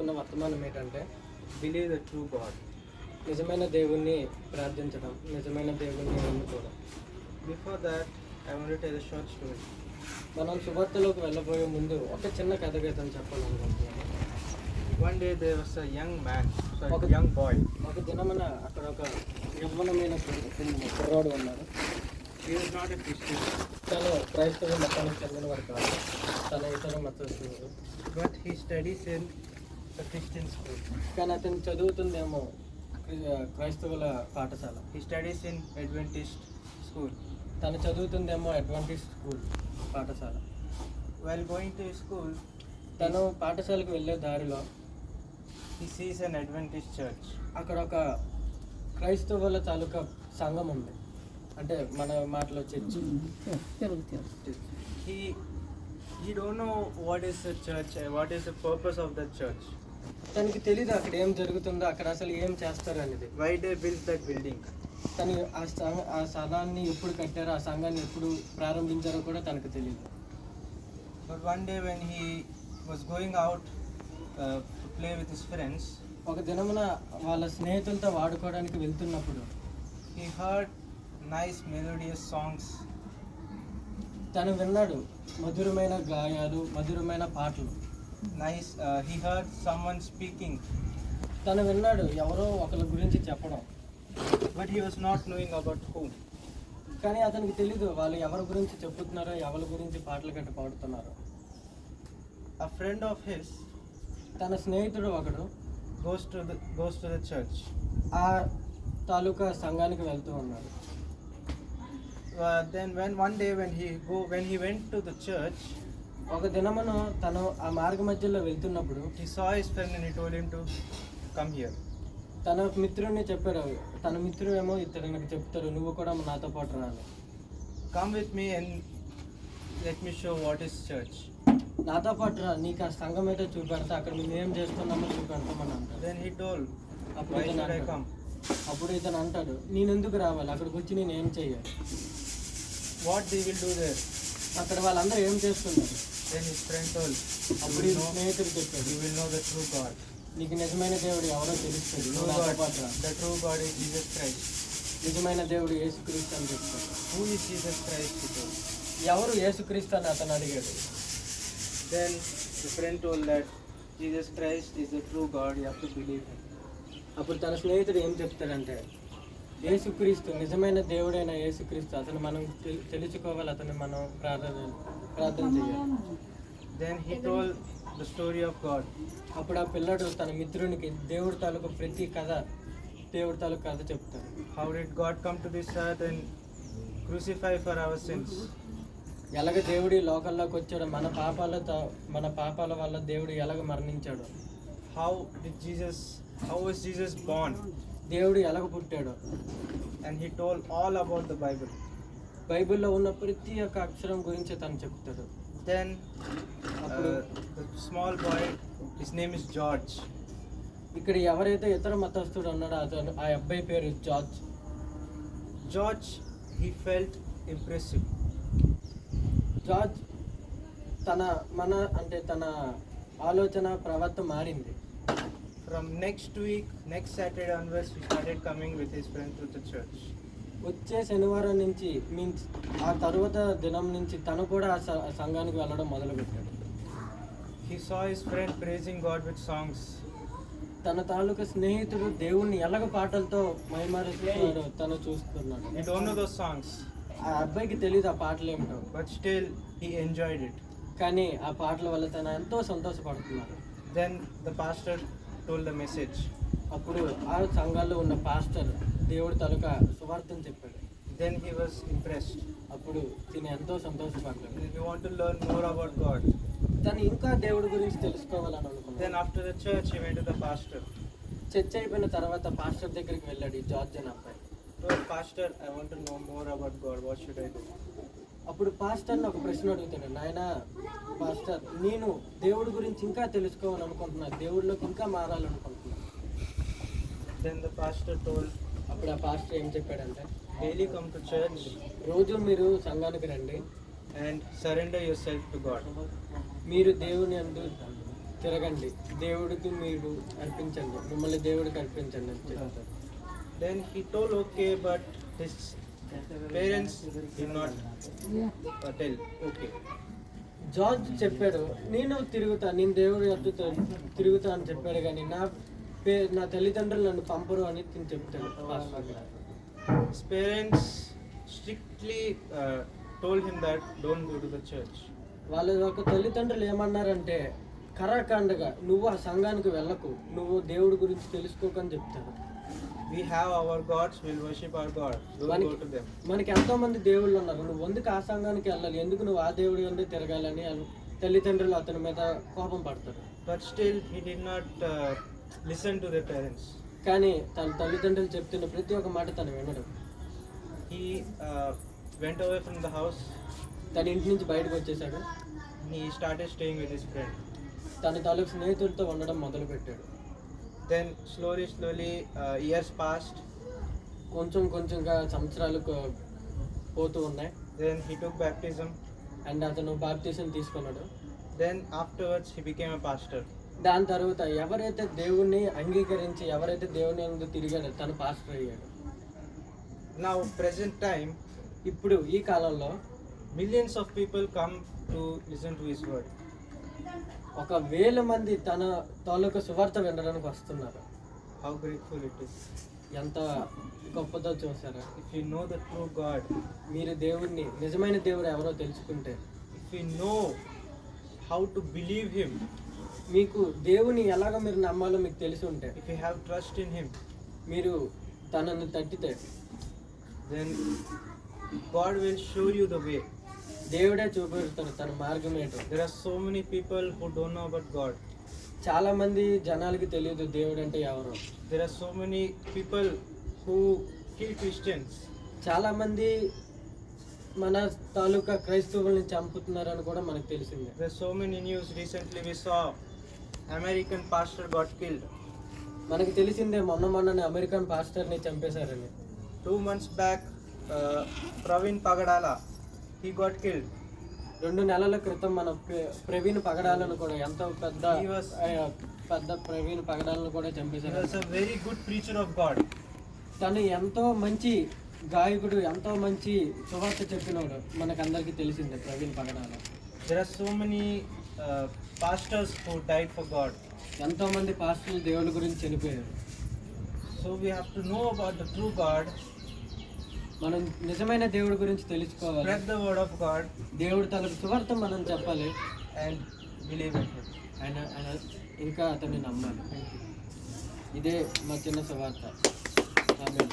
ఉన్న వర్తమానం ఏంటంటే believe the true God. నిజమైన దేవుణ్ణి ప్రార్థించడం, నిజమైన దేవుణ్ణి నమ్ముకోవడం. Before that, I want to tell a short story. మనం సువార్తలోకి వెళ్ళబోయే ముందు ఒక చిన్న కథ గీతం చెప్పాలనుకుంటున్నాను. One day there was a young man, Okay. young boy. ఒక దినమున అక్కడ ఒక యవ్వనమైన కుర్రాడు ఉన్నాడు. He was not a Christian, తను క్రైస్తవ మతానికి చెందినవాడు కాదు, తన ఇతర మతస్థుడు. but he studies in a Christian school. కానీ అతను చదువుతుందేమో క్రైస్తవుల పాఠశాల. He studies in Adventist school. తను చదువుతుందేమో అడ్వాంటేజ్ స్కూల్ పాఠశాల. While going to his school, తను పాఠశాలకు వెళ్ళే దారిలో he sees an Adventist church. అక్కడ ఒక క్రైస్తవుల తాలూకా సంఘం ఉంది, అంటే మన మాటలో church. He don't know what is the church, what is the purpose of the church, తనకి తెలీదు అక్కడ ఏం జరుగుతుందో, అక్కడ అసలు ఏం చేస్తారు అనేది. why they built that building. తను ఆ స్థలాన్ని ఎప్పుడు కట్టారో, ఆ సంఘాన్ని ఎప్పుడు ప్రారంభించారో కూడా తనకు తెలియదు. But one day when he was going out to play with his friends, ఒక దినమున వాళ్ళ స్నేహితులతో వాడుకోవడానికి వెళ్తున్నప్పుడు he heard nice melodious songs. తను విన్నాడు మధురమైన గాయాలు, మధురమైన పాటలు. He heard someone speaking, తను విన్నాడు ఎవరో ఒకరి గురించి చెప్పడం, but he was not knowing about whom. కానీ అతనికి తెలీదు వాళ్ళు ఎవరి గురించి చెప్పుతున్నారో, ఎవరి గురించి పాటలు గట్ట పాడుతున్నారో. A friend of his తన స్నేహితుడు ఒకడు goes to the church. ఆ తాలూకా సంఘానికి వెళ్తూ ఉన్నాడు. Then one day when he went to the church, ఒక దినమును తను ఆ మార్గ మధ్యలో వెళ్తున్నప్పుడు he saw his friend and he told him to come here. తన మిత్రుడిని చెప్పాడు. తన మిత్రుడు ఏమో ఇతనికి చెప్తాడు, నువ్వు కూడా నాతో పాటు రాను, Come with me and let me show what is church. నాతో పాటు రా, నీకు ఆ సంఘం అయితే చూపెడతా, అక్కడ మేము ఏం చేస్తున్నామో చూపెడతామని అంటాడు. Then he told, అప్పుడు why ఇతను should I అంటాడు, come? అప్పుడు ఇతను అంటాడు, నేను ఎందుకు రావాలి, అక్కడికి వచ్చి నేను ఏం చెయ్యాలి, What they will do there? అక్కడ వాళ్ళందరూ ఏం చేస్తున్నారు. Then his friend told, అప్పుడు ఈ స్నేహితుడు చెప్పాడు, you will know the true God. నీకు నిజమైన దేవుడు ఎవరో తెలుస్తుంది, నువ్వు నాతో పాటు రా. The true God is Jesus Christ. నిజమైన దేవుడు యేసుక్రీస్తు అని చెప్తాడు. Who is Jesus Christ? He told. ఎవరు యేసుక్రీస్తు అని అతను అడిగాడు. Then the friend told that Jesus Christ is the true God. You have to believe him. అప్పుడు తన స్నేహితుడు ఏం చెప్తాడంటే, యేసుక్రీస్తు నిజమైన దేవుడైన యేసుక్రీస్తు, అతను మనం తెలుసుకోవాలి, అతను మనం ప్రార్థన చేయాలి. Then he told the story of God. అప్పుడు ఆ పిల్లడు తన మిత్రునికి దేవుడి తాలూకు ప్రతి కథ, దేవుడి తాలూకు కథ చెప్తాడు. How did God come to this earth and crucify for our sins? ఎలాగ దేవుడి లోకల్లోకి వచ్చాడు, మన పాపాల వల్ల దేవుడు ఎలాగ మరణించాడు. How was Jesus born? దేవుడు ఎలాగ పుట్టాడు. And he told all about the Bible. బైబిల్లో ఉన్న ప్రతి ఒక్క అక్షరం గురించి తను చెప్తాడు. Then the small boy, his name is George. ఇక్కడ ఎవరైతే ఇతర మతస్థుడు ఉన్నాడో అతను, ఆ అబ్బాయి పేరు George. George, he felt impressive. George తన ఆలోచన ప్రవర్తన మారింది. From next Saturday onwards, he started coming with his friends to the church. వచ్చే శనివారం నుంచి ఆ తరువాత దినం నుంచి తను కూడా ఆ సంఘానికి వెళ్ళడం మొదలుపెట్టాడు. He saw his friend praising God with songs. తన తాలూకా స్నేహితుడు దేవుణ్ణి ఎలాగ పాటలతో మైమరుస్తున్నాడో తను చూస్తున్నాడు. He don't know those songs, ఆ అబ్బాయికి తెలియదు ఆ పాటలు ఏమిటో, but still he enjoyed it. కానీ ఆ పాటల వల్ల తను ఎంతో సంతోషపడుతున్నాడు. Then the pastor told the message. అప్పుడు ఆ సంఘాల్లో ఉన్న పాస్టర్ దేవుడి తాలూకా సువార్తను చెప్పాడు. Then he was impressed. అప్పుడు తిని ఎంతో సంతోషపడ్డాడు. He want to learn more about God. తను ఇంకా దేవుడి గురించి తెలుసుకోవాలని అనుకున్నాడు. Then after the church, he went to the pastor. Church అయిపోయిన తర్వాత పాస్టర్ దగ్గరికి వెళ్ళాడు ఈ జార్జ్ అనే అబ్బాయి. Told pastor, I want to know more about God. What should I do? అప్పుడు పాస్టర్ని ఒక ప్రశ్న అడుగుతాడు, నాయనా పాస్టర్, నేను దేవుడి గురించి ఇంకా తెలుసుకోవాలని అనుకుంటున్నా, దేవుడిలోకి ఇంకా మారాలనుకుంటున్నా. Then the pastor told, అప్పుడు ఆ పాస్టర్ ఏం చెప్పాడంటే, daily come to church రోజు మీరు సంఘానికి రండి and surrender yourself to God. మీరు దేవుని యందు తిరగండి, దేవుడికి మీరు అర్పించండి, మిమ్మల్ని దేవుడికి అర్పించండి అని చెప్తారు. Then he told okay, but his parents did not tell okay. George చెప్పాడు, నేను దేవుడి అడ్డు తిరుగుతా అని చెప్పాడు, కానీ నా తల్లిదండ్రులు నన్ను పంపరు అని తిని చెప్తాడు. His parents strictly told him that don't go to the church. వాళ్ళ యొక్క తల్లిదండ్రులు ఏమన్నారంటే, కరాఖండగా నువ్వు ఆ సంఘానికి వెళ్ళకు, నువ్వు దేవుడి గురించి తెలుసుకోకని చెప్తారు. We have our gods, we'll worship our God, don't go to them. మనకి ఎంతో మంది దేవుళ్ళు ఉన్నారు, నువ్వు ఎందుకు ఆ సంఘానికి వెళ్ళాలి, ఎందుకు నువ్వు ఆ దేవుడి అందే తిరగాలని తల్లిదండ్రులు అతని మీద కోపం పడతారు. But still he did not listen to their parents. కానీ తన తల్లిదండ్రులు చెప్తున్న ప్రతి ఒక్క మాట తను వినడు. He went away from the house. తన ఇంటి నుంచి బయటకు వచ్చేసాడు. He started staying with his friend. తన తాలూకు స్నేహితులతో ఉండడం మొదలు పెట్టాడు. Then slowly years passed. కొంచెంగా సంవత్సరాలు పోతూ ఉన్నాయి. Then he took baptism. And అతను బాప్టిజం తీసుకున్నాడు. Then afterwards he became a pastor. దాని తర్వాత ఎవరైతే దేవుణ్ణి అంగీకరించి ఎవరైతే దేవుని యందు తిరిగాడో తను పాస్టర్ అయ్యాడు. Now present time, ఇప్పుడు ఈ కాలంలో millions of people come to listen to his word. 1,000 మంది తన తాలూకు సువార్త వినడానికి వస్తున్నారు. How grateful it is. ఎంత గొప్పదో చూసారా. If you know the true God, మీరు దేవుణ్ణి, నిజమైన దేవుడు ఎవరో తెలుసుకుంటే, if you know how to believe him, మీకు దేవుని ఎలాగ మీరు నమ్మాలో మీకు తెలిసి ఉంటే, if you have trust in him, మీరు తనను తట్టితే, then God will show you the way. దేవుడే చూపెడతాడు తన మార్గం ఏంటో. There are so many people who don't know about God. చాలా మంది జనాలకి తెలియదు దేవుడు అంటే ఎవరో. There are so many people who kill Christians. చాలా మంది మన తాలూకా క్రైస్తవుల్ని చంపుతున్నారని కూడా మనకు తెలిసిందే. There are so many news. Recently we saw American pastor got killed. మనకి తెలిసిందే మొన్ననే American పాస్టర్ని చంపేశారని. 2 months back, Praveen Pagadala, he got killed. 2 నెలల క్రితం మన ప్రవీణ్ పగడాలను కూడా, ఎంతో పెద్ద ప్రవీణ్ పగడాలను కూడా He చంపేశారు. was a very good preacher of God. తను ఎంతో మంచి గాయకుడు, ఎంతో మంచి సువార్త చెప్పినవాడు, మనకందరికీ తెలిసిందే ప్రవీణ్ పగడాల. There are so many pastors who died for God. ఎంతో మంది పాస్టర్లు దేవుడి గురించి చనిపోయారు. So we have to know about the true God, మనం నిజమైన దేవుడి గురించి తెలుసుకోవాలి. spread the word of God, దేవుడి తలకు సువార్త మనం చెప్పాలి. and believe in him. ఆయన ఇంకా అతన్ని నమ్మాలి. ఇదే మా చిన్న సువార్త. ఆమేన్.